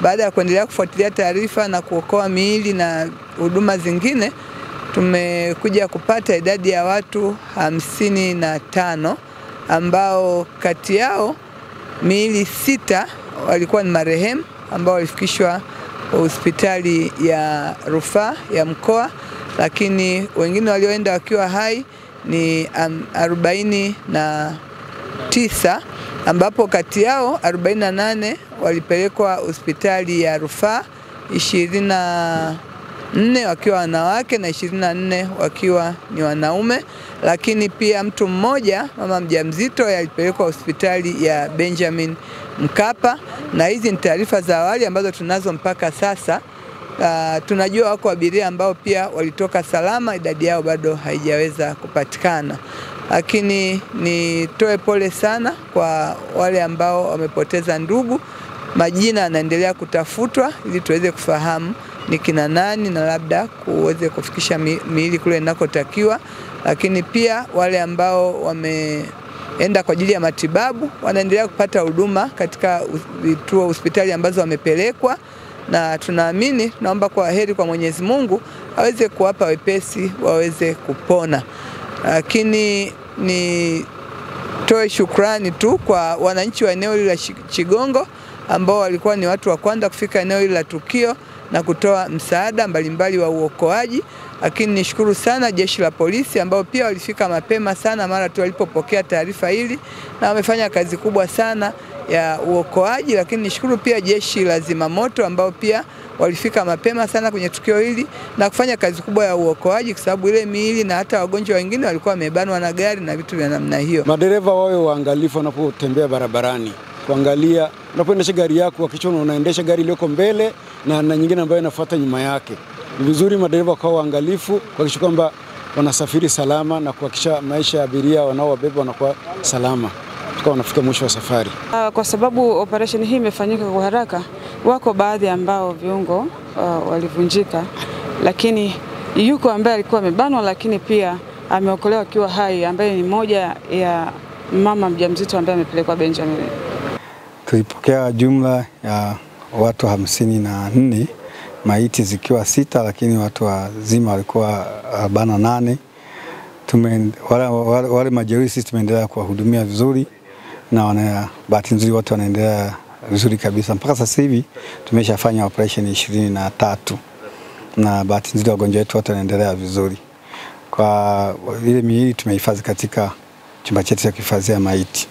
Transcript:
baada ya kuendelea kufuatilia taarifa na kuokoa miili na huduma zingine, tumekuja kupata idadi ya watu 55 ambao kati yao miili 6 walikuwa ni marehemu ambao walifikishwa hospitali ya rufaa ya mkoa, lakini wengine walioenda wakiwa hai ni 49, ambapo kati yao 48 walipelekwa hospitali ya rufaa, 24 wakiwa wanawake na 24 wakiwa ni wanaume, lakini pia mtu mmoja mama mjamzito alipelekwa hospitali ya Benjamin Mkapa. Na hizi ni taarifa za awali ambazo tunazo mpaka sasa. Tunajua wako abiria ambao pia walitoka salama, idadi yao bado haijaweza kupatikana. Lakini nitoe pole sana kwa wale ambao wamepoteza ndugu. Majina yanaendelea kutafutwa ili tuweze kufahamu ni kina nani na labda kuweze kufikisha miili kule inakotakiwa. Lakini pia wale ambao wameenda kwa ajili ya matibabu wanaendelea kupata huduma katika vituo hospitali ambazo wamepelekwa, na tunaamini, tunaomba kwa heri kwa Mwenyezi Mungu aweze kuwapa wepesi waweze kupona. Lakini nitoe shukrani tu kwa wananchi wa eneo hili la Chigongo ambao walikuwa ni watu wa kwanza kufika eneo hili la tukio na kutoa msaada mbalimbali wa uokoaji. Lakini nishukuru sana jeshi la polisi ambao pia walifika mapema sana mara tu walipopokea taarifa hili na wamefanya kazi kubwa sana ya uokoaji. Lakini nishukuru pia jeshi la zimamoto ambao pia walifika mapema sana kwenye tukio hili na kufanya kazi kubwa ya uokoaji, kwa sababu ile miili na hata wagonjwa wengine walikuwa wamebanwa na gari na vitu vya namna hiyo. Madereva wawe waangalifu wanapotembea barabarani, kuangalia unapoendesha gari yako, hakikisha unaendesha gari iliyoko mbele na nyingine ambayo inafuata nyuma yake. Ni vizuri madereva kwa waangalifu kuhakikisha kwamba wanasafiri salama na kuhakikisha maisha ya abiria wanaowabeba wanakuwa salama tukawa wanafika mwisho wa safari. Kwa sababu operation hii imefanyika kwa haraka, wako baadhi ambao viungo walivunjika, lakini yuko ambaye alikuwa amebanwa lakini pia ameokolewa akiwa hai, ambaye ni moja ya mama mjamzito ambaye amepelekwa Benjamin. Tulipokea jumla ya watu 54, maiti zikiwa 6, lakini watu wazima walikuwa 48. Wale majeruhi sisi tumeendelea kuwahudumia vizuri na bahati nzuri wote wanaendelea vizuri kabisa. Mpaka sasa hivi tumeshafanya operation 23 na bahati nzuri wagonjwa wetu wote wanaendelea vizuri. Kwa ile miili tumehifadhi katika chumba chetu cha kuhifadhia maiti.